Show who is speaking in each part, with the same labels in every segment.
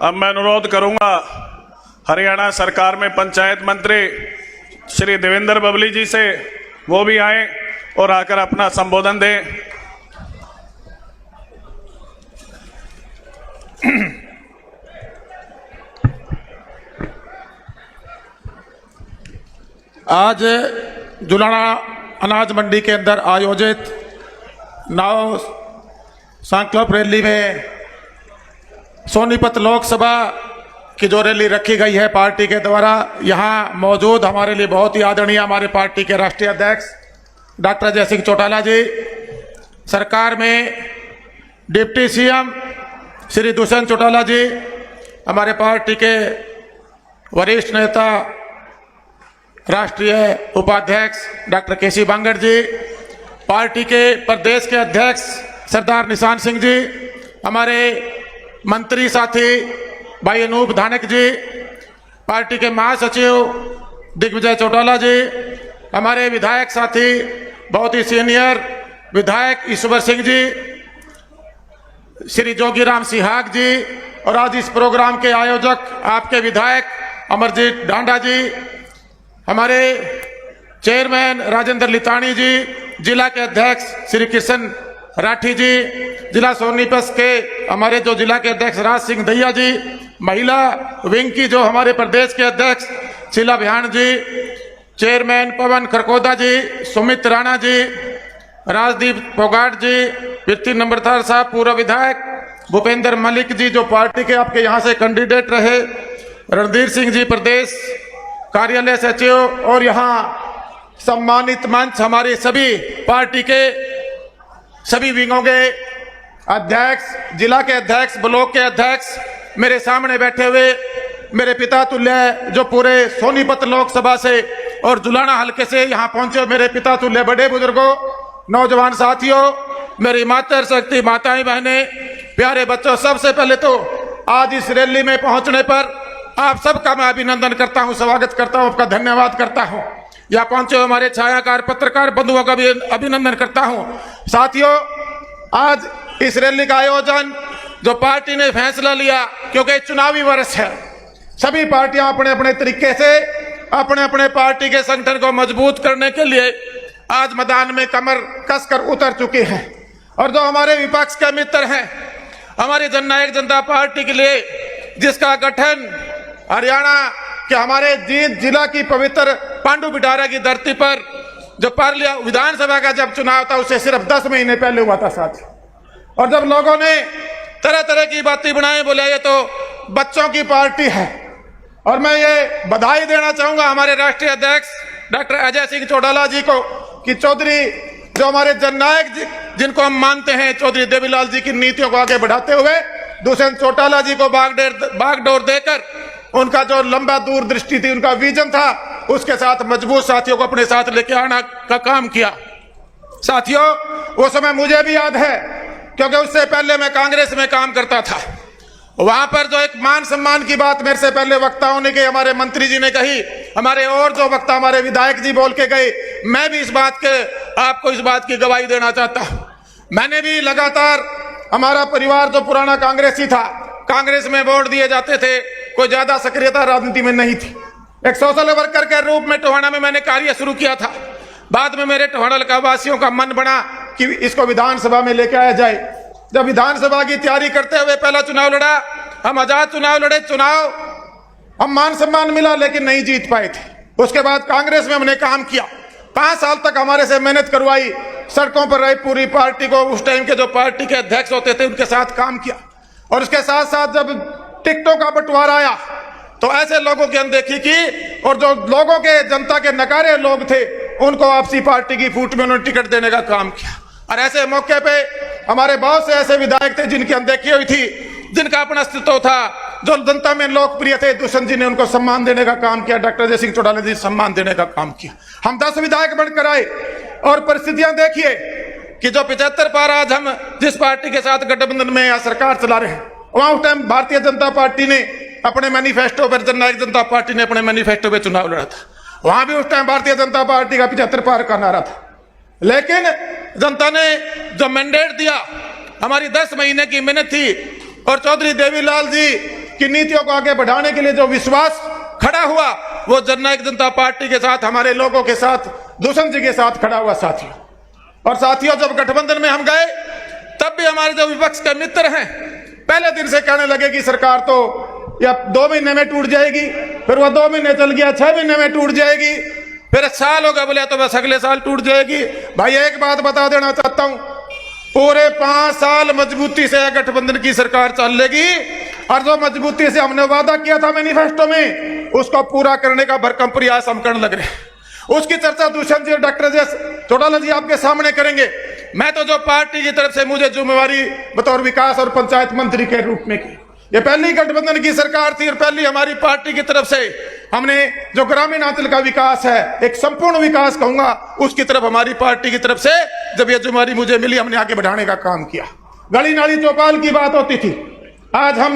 Speaker 1: अब मैं अनुरोध करूंगा हरियाणा सरकार में पंचायत मंत्री श्री देवेंद्र बबली जी से, वो भी आए और आकर अपना संबोधन दें।
Speaker 2: आज जुलाना अनाज मंडी के अंदर आयोजित नव संकल्प रैली में सोनीपत लोकसभा की जो रैली रखी गई है पार्टी के द्वारा, यहाँ मौजूद हमारे लिए बहुत ही आदरणीय हमारे पार्टी के राष्ट्रीय अध्यक्ष डॉक्टर अजय सिंह चौटाला जी, सरकार में डिप्टी सीएम श्री दुष्यंत चौटाला जी, हमारे पार्टी के वरिष्ठ नेता राष्ट्रीय उपाध्यक्ष डॉक्टर केसी बांगड़ जी, पार्टी के प्रदेश के अध्यक्ष सरदार निशान सिंह जी, हमारे मंत्री साथी भाई अनूप धानक जी, पार्टी के महासचिव दिग्विजय चौटाला जी, हमारे विधायक साथी बहुत ही सीनियर विधायक ईश्वर सिंह जी, श्री जोगीराम सिहाग जी, और आज इस प्रोग्राम के आयोजक आपके विधायक अमरजीत डांडा जी, हमारे चेयरमैन राजेंद्र लितानी जी, जिला के अध्यक्ष श्री किशन राठी जी, जिला सोनीपत के हमारे जो जिला के अध्यक्ष राज सिंह दैया जी, महिला विंग की जो हमारे प्रदेश के अध्यक्ष शीला बिहान जी, चेयरमैन पवन खरकोदा जी, सुमित राणा जी, राजदीप फोगाट जी, पृथ्वी नंबरदार साहब, पूर्व विधायक भूपेंद्र मलिक जी जो पार्टी के आपके यहाँ से कैंडिडेट रहे, रणधीर सिंह जी प्रदेश कार्यालय सचिव, और यहाँ सम्मानित मंच हमारे सभी पार्टी के सभी विंगों के अध्यक्ष, जिला के अध्यक्ष, ब्लॉक के अध्यक्ष, मेरे सामने बैठे हुए मेरे पिता तुल्य जो पूरे सोनीपत लोकसभा से और जुलाना हलके से यहाँ पहुंचे मेरे पिता तुल्य बड़े बुजुर्गों, नौजवान साथियों, मेरी मातर शक्ति माताएं बहनें, प्यारे बच्चों, सबसे पहले तो आज इस रैली में पहुंचने पर आप सबका मैं अभिनंदन करता हूं, स्वागत करता हूं, आपका धन्यवाद करता हूं। यहाँ पहुंचे हमारे छायाकार पत्रकार बंधुओं का भी अभिनंदन करता हूं। साथियों, आज इस रैली का आयोजन जो पार्टी ने फैसला लिया, क्योंकि चुनावी वर्ष है, सभी पार्टियां अपने अपने तरीके से अपने अपने पार्टी के संगठन को मजबूत करने के लिए आज मैदान में कमर कसकर उतर चुकी है। और जो हमारे विपक्ष के मित्र हैं, हमारी जननायक जनता पार्टी के लिए जिसका गठन हरियाणा के हमारे जींद जिला की पवित्र पांडु बिटारा की धरती पर जो विधानसभा का जब चुनाव था उससे सिर्फ 10 महीने पहले हुआ था साथी, और जब लोगों ने तरह तरह की बातें बनाई, बोले ये तो बच्चों की पार्टी है। और मैं ये बधाई देना चाहूंगा हमारे राष्ट्रीय अध्यक्ष डॉक्टर अजय सिंह चौटाला जी को कि चौधरी जो हमारे जननायक जिनको हम मानते हैं, चौधरी देवीलाल जी की नीतियों को आगे बढ़ाते हुए दुष्यंत चौटाला जी को बागडोर देकर उनका जो लंबा दूरदृष्टि थी, उनका विजन था, उसके साथ मजबूत साथियों को अपने साथ लेके आना का काम किया। साथियों, वो समय मुझे भी याद है, क्योंकि उससे पहले मैं कांग्रेस में काम करता था। वहां पर जो एक मान सम्मान की बात मेरे से पहले वक्ताओं ने कही, हमारे मंत्री जी ने कही, हमारे और जो वक्ता हमारे विधायक जी बोल के गए, मैं भी आपको इस बात की गवाही देना चाहता हूं। मैंने भी लगातार, हमारा परिवार जो पुराना कांग्रेसी था, कांग्रेस में वोट दिए जाते थे, कोई ज्यादा सक्रियता राजनीति में नहीं थी। एक सोशल वर्कर के रूप में टोहाना में मैंने कार्य शुरू किया था। बाद में मेरे टोहाना वासियों का मन बना कि इसको विधानसभा में लेके आया जाए। जब विधानसभा की तैयारी करते हुए पहला चुनाव लड़ा, हम आजाद चुनाव लड़े, हम मान सम्मान मिला लेकिन नहीं जीत पाए थे। उसके बाद कांग्रेस में हमने काम किया, 5 साल तक हमारे से मेहनत करवाई, सड़कों पर रही पूरी पार्टी को, उस टाइम के जो पार्टी के अध्यक्ष होते थे उनके साथ काम किया। और उसके साथ साथ जब टिकटों का बंटवारा आया तो ऐसे लोगों की अनदेखी की, और जो लोगों के जनता के नकारे लोग थे उनको आपसी पार्टी की फूट में उन्होंने टिकट देने का काम किया। और ऐसे मौके पे हमारे बहुत से ऐसे विधायक थे जिनकी अनदेखी हुई थी, जिनका अपना अस्तित्व था, जो जनता में लोकप्रिय थे, दुष्यंत जी ने उनको सम्मान देने का काम किया, डॉक्टर अजय सिंह चौटाला जी सम्मान देने का काम किया। हम 10 विधायक बनकर आए, और परिस्थितियां देखिए कि जो 75 पार आज हम जिस पार्टी के साथ गठबंधन में या सरकार चला रहे हैं, वहां उस टाइम भारतीय जनता पार्टी ने अपने मैनिफेस्टो पर, जननायक जनता पार्टी ने अपने मैनिफेस्टो पे चुनाव लड़ा था, वहां भी उस टाइम भारतीय जनता पार्टी का 75 पार का नारा था। लेकिन जनता ने जो मैंडेट दिया, हमारी 10 महीने की मेहनत थी, और चौधरी देवीलाल जी की नीतियों को आगे बढ़ाने के लिए जो विश्वास खड़ा हुआ, वो जननायक जनता पार्टी के साथ, हमारे लोगों के साथ, दुष्यंत जी के साथ खड़ा हुआ साथियों। और साथियों, जब गठबंधन में हम गए तब भी हमारे जो विपक्ष के मित्र हैं पहले दिन से कहने लगे कि सरकार तो या 2 महीने में टूट जाएगी, फिर वो 2 महीने चल गया, 6 महीने में टूट जाएगी, फिर 1 साल हो गया, बोले तो बस अगले साल टूट जाएगी। भाई एक बात बता देना चाहता हूं, पूरे 5 साल मजबूती से गठबंधन की सरकार चलेगी और जो मजबूती से हमने वादा किया था मैनिफेस्टो में, उसको पूरा करने का भरकम प्रयास हम करने लग रहे हैं। उसकी चर्चा दुष्यंत जी और डॉक्टर चौटाला जी आपके सामने करेंगे। मैं तो जो पार्टी की तरफ से मुझे जिम्मेवारी बतौर विकास और पंचायत मंत्री के रूप में की, ये पहली गठबंधन की सरकार थी और पहली हमारी पार्टी की तरफ से हमने जो ग्रामीण अंचल का विकास है, एक संपूर्ण विकास कहूंगा, उसकी तरफ हमारी पार्टी की तरफ से जब ये जिम्मेवारी मुझे मिली, हमने आगे बढ़ाने का काम किया। गली नाली चौपाल की बात होती थी, आज हम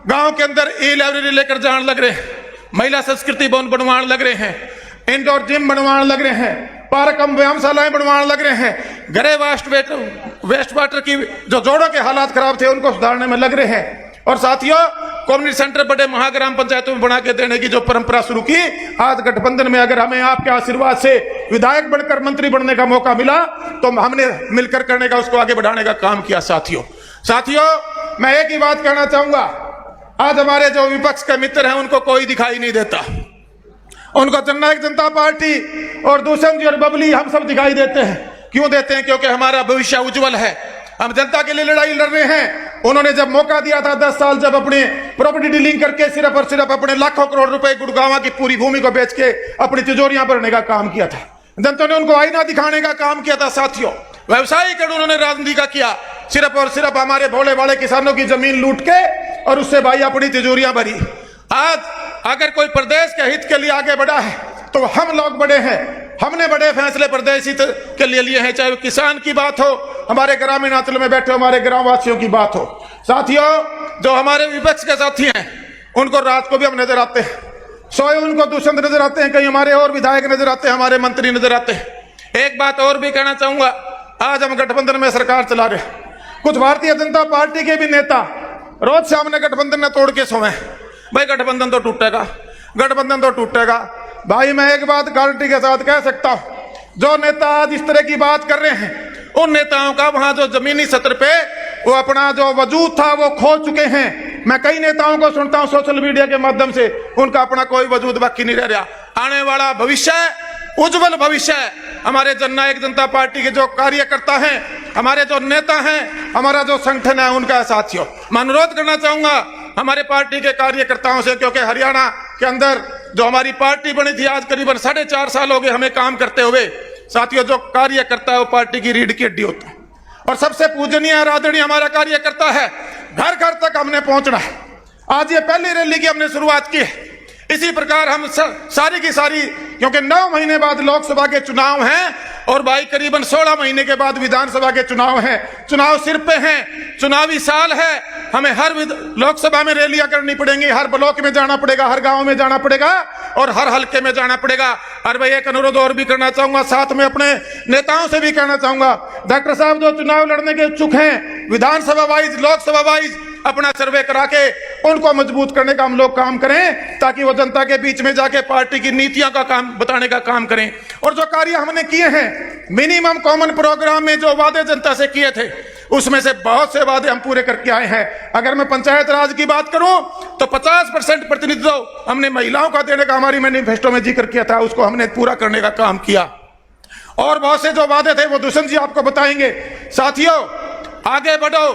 Speaker 2: गांव के अंदर ई लाइब्रेरी लेकर जाने लग रहे हैं, महिला संस्कृति भवन बनवाने लग रहे हैं, इंडोर जिम बनवाने लग रहे हैं, पार्क व्यायामशालाएं बनवाने लग रहे हैं, घरे वेस्ट वाटर की जो जोड़ों के हालात खराब थे उनको सुधारने में लग रहे हैं। और साथियों, कम्युनिटी सेंटर बड़े महाग्राम पंचायतों में बना के देने की जो परंपरा शुरू की, आज गठबंधन में अगर हमें आपके आशीर्वाद से विधायक बनकर मंत्री बनने का मौका मिला तो हमने मिलकर करने का, उसको आगे बढ़ाने का काम किया। साथियों, मैं एक ही बात कहना चाहूंगा, आज हमारे जो विपक्ष के मित्र हैं उनको कोई दिखाई नहीं देता, उनको जननायक जनता पार्टी और दुष्यंत जी और बबली हम सब दिखाई देते हैं। क्यों देते हैं? क्योंकि हमारा भविष्य उज्जवल है, हम जनता के लिए लड़ाई लड़ रहे हैं। उन्होंने जब मौका दिया था 10 साल, जब अपने प्रॉपर्टी डीलिंग करके सिर्फ और सिर्फ अपने लाखों करोड़ रुपए गुड़गांव की पूरी भूमि को बेच के अपनी तिजोरियां भरने का काम किया था, जनता ने उनको आईना दिखाने का काम किया था। साथियों, व्यवसायीकरण उन्होंने राजनीति का किया, सिर्फ और सिर्फ हमारे भोले भाले किसानों की जमीन लूट के और उससे भाई अपनी तिजोरियां भरी। आज अगर कोई प्रदेश के हित के लिए आगे बढ़ा है तो हम लोग बड़े हैं, हमने बड़े फैसले प्रदेश हित के लिए लिए हैं, चाहे किसान की बात हो, हमारे ग्रामीण अंचल में बैठे हमारे ग्राम वासियों की बात हो। साथियों, जो हमारे विपक्ष के साथी हैं उनको रात को भी हम नजर आते हैं, सोए उनको दुष्यंत नजर आते हैं, कहीं हमारे और विधायक नजर आते हैं, हमारे मंत्री नजर आते हैं। एक बात और भी कहना चाहूंगा, आज हम गठबंधन में सरकार चला रहे हैं, कुछ भारतीय जनता पार्टी के भी नेता रोज सामने गठबंधन ने तोड़ के सोए, भाई गठबंधन तो टूटेगा, गठबंधन तो टूटेगा। भाई मैं एक बात गारंटी के साथ कह सकता हूं, जो नेता आज इस तरह की बात कर रहे हैं, उन नेताओं का वहां जो जमीनी सतर पे वो अपना जो वजूद था वो खो चुके हैं। मैं कई नेताओं को सुनता हूं सोशल मीडिया के माध्यम से, उनका अपना कोई वजूद बाकी नहीं रह रहा। आने वाला भविष्य उज्जवल भविष्य हमारे जननायक जनता पार्टी के जो कार्यकर्ता हैं, हमारे जो नेता हैं, हमारा जो संगठन है, उनका साथियों मैं अनुरोध करना चाहूंगा हमारे पार्टी के कार्यकर्ताओं से, क्योंकि हरियाणा के अंदर जो हमारी पार्टी बनी थी आज करीबन 4.5 साल हो गए हमें काम करते हुए। साथियों, जो कार्यकर्ता है वो पार्टी की रीढ़ की हड्डी होता है और सबसे पूजनीय आदरणीय हमारा कार्यकर्ता है। घर घर तक हमने पहुंचना है। आज ये पहली रैली की हमने शुरुआत की है। इसी प्रकार हम सारी की सारी, क्योंकि 9 महीने बाद लोकसभा के चुनाव हैं और भाई करीबन 16 महीने के बाद विधानसभा के चुनाव हैं, चुनाव सिर पे हैं, चुनावी साल है, हमें हर लोकसभा में रैलियां करनी पड़ेंगी, हर ब्लॉक में जाना पड़ेगा, हर गांव में जाना पड़ेगा और हर हल्के में जाना पड़ेगा। और भाई एक अनुरोध और भी करना चाहूंगा, साथ में अपने नेताओं से भी कहना चाहूंगा, डॉक्टर साहब जो चुनाव लड़ने के इच्छुक हैं, विधानसभा वाइज लोकसभा वाइज अपना सर्वे करा के उनको मजबूत करने का हम लोग काम करें, ताकि वो जनता के बीच में जाके पार्टी की नीतियों का काम बताने का काम करें। और जो कार्य हमने किए हैं मिनिमम कॉमन प्रोग्राम में, जो वादे जनता से किए थे, उसमें से बहुत से वादे हम पूरे करके आए हैं। अगर मैं पंचायत राज की बात करूं तो 50% प्रतिनिधित्व हमने महिलाओं का देने का हमारी मैनिफेस्टो में जिक्र किया था, उसको हमने पूरा करने का काम किया। और बहुत से जो वादे थे वो दुष्यंत जी आपको बताएंगे। साथियों, आगे बढ़ो,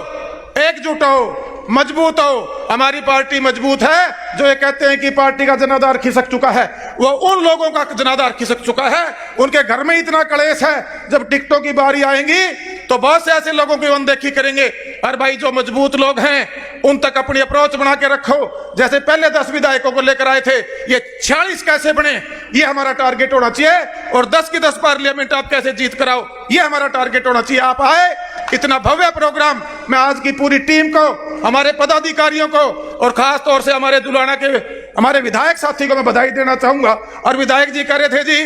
Speaker 2: एकजुट हो, मजबूत हो। हमारी पार्टी मजबूत है। जो ये कहते हैं कि पार्टी का जनाधार खिसक चुका है, वो उन लोगों का जनाधार खिसक चुका है, उनके घर में इतना कलेश है, जब टिकटों की बारी आएंगी तो बहुत से ऐसे लोगों की अनदेखी करेंगे। और भाई जो मजबूत लोग हैं उन तक अपनी अप्रोच बना के रखो। जैसे पहले 10 विधायकों को लेकर आए थे, ये 46 कैसे बने, ये हमारा टारगेट होना चाहिए। और 10 की 10 पार्लियामेंट आप कैसे जीत कराओ, ये हमारा टारगेट होना चाहिए। आप आए, इतना भव्य प्रोग्राम, मैं आज की पूरी टीम को, हमारे पदाधिकारियों को और खास तौर से हमारे दुलाना के हमारे विधायक साथी को मैं बधाई देना चाहूंगा। और विधायक जी कह रहे थे जी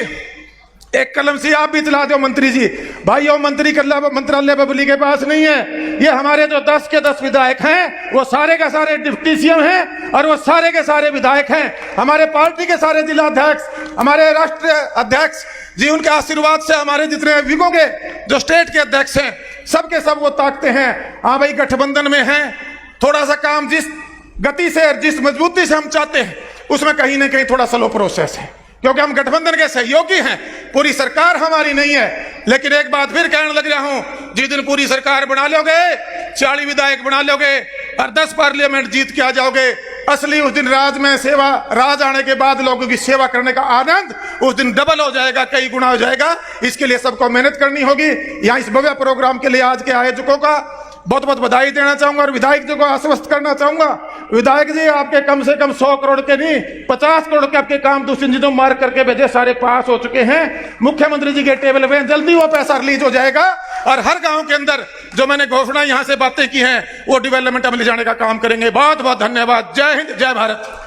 Speaker 2: एक कलम से आप भी चला दो मंत्री जी। भाइयों, मंत्रालय बबली के पास नहीं है। ये हमारे जो 10 के 10 विधायक हैं वो सारे के सारे डिप्टी सीएम हैं और वो सारे के सारे विधायक हैं। हमारे पार्टी के सारे जिला अध्यक्ष, हमारे राष्ट्रीय अध्यक्ष जी, उनके आशीर्वाद से हमारे जितने विगों के जो स्टेट के अध्यक्ष हैं सबके सब वो ताकते हैं। हाँ भाई, गठबंधन में हैं, थोड़ा सा काम जिस गति से और जिस मजबूती से हम चाहते हैं उसमें कहीं ना कहीं थोड़ा स्लो प्रोसेस है, क्योंकि हम गठबंधन के सहयोगी हैं, पूरी सरकार हमारी नहीं है। लेकिन एक बात फिर कहने लग रहा हूं, जिस दिन पूरी सरकार बना लोगे, 40 विधायक बना लोगे और 10 पार्लियामेंट जीत के आ जाओगे, असली उस दिन राज में सेवा, राज आने के बाद लोगों की सेवा करने का आनंद उस दिन डबल हो जाएगा, कई गुना हो जाएगा। इसके लिए सबको मेहनत करनी होगी। यहाँ इस भव्य प्रोग्राम के लिए आज के आयोजकों का बहुत बहुत बधाई देना चाहूंगा और विधायक जी को आश्वस्त करना चाहूंगा। विधायक जी, आपके कम से कम 100 करोड़ के नहीं 50 करोड़ के आपके काम दूसरी चीजों मार्क करके भेजे, सारे पास हो चुके हैं। मुख्यमंत्री जी के टेबल पे जल्दी वो पैसा रिलीज हो जाएगा और हर गांव के अंदर जो मैंने घोषणा यहां से बातें की हैं वो डेवलपमेंट में ले जाने का काम करेंगे। बहुत बहुत धन्यवाद। जय हिंद, जय भारत।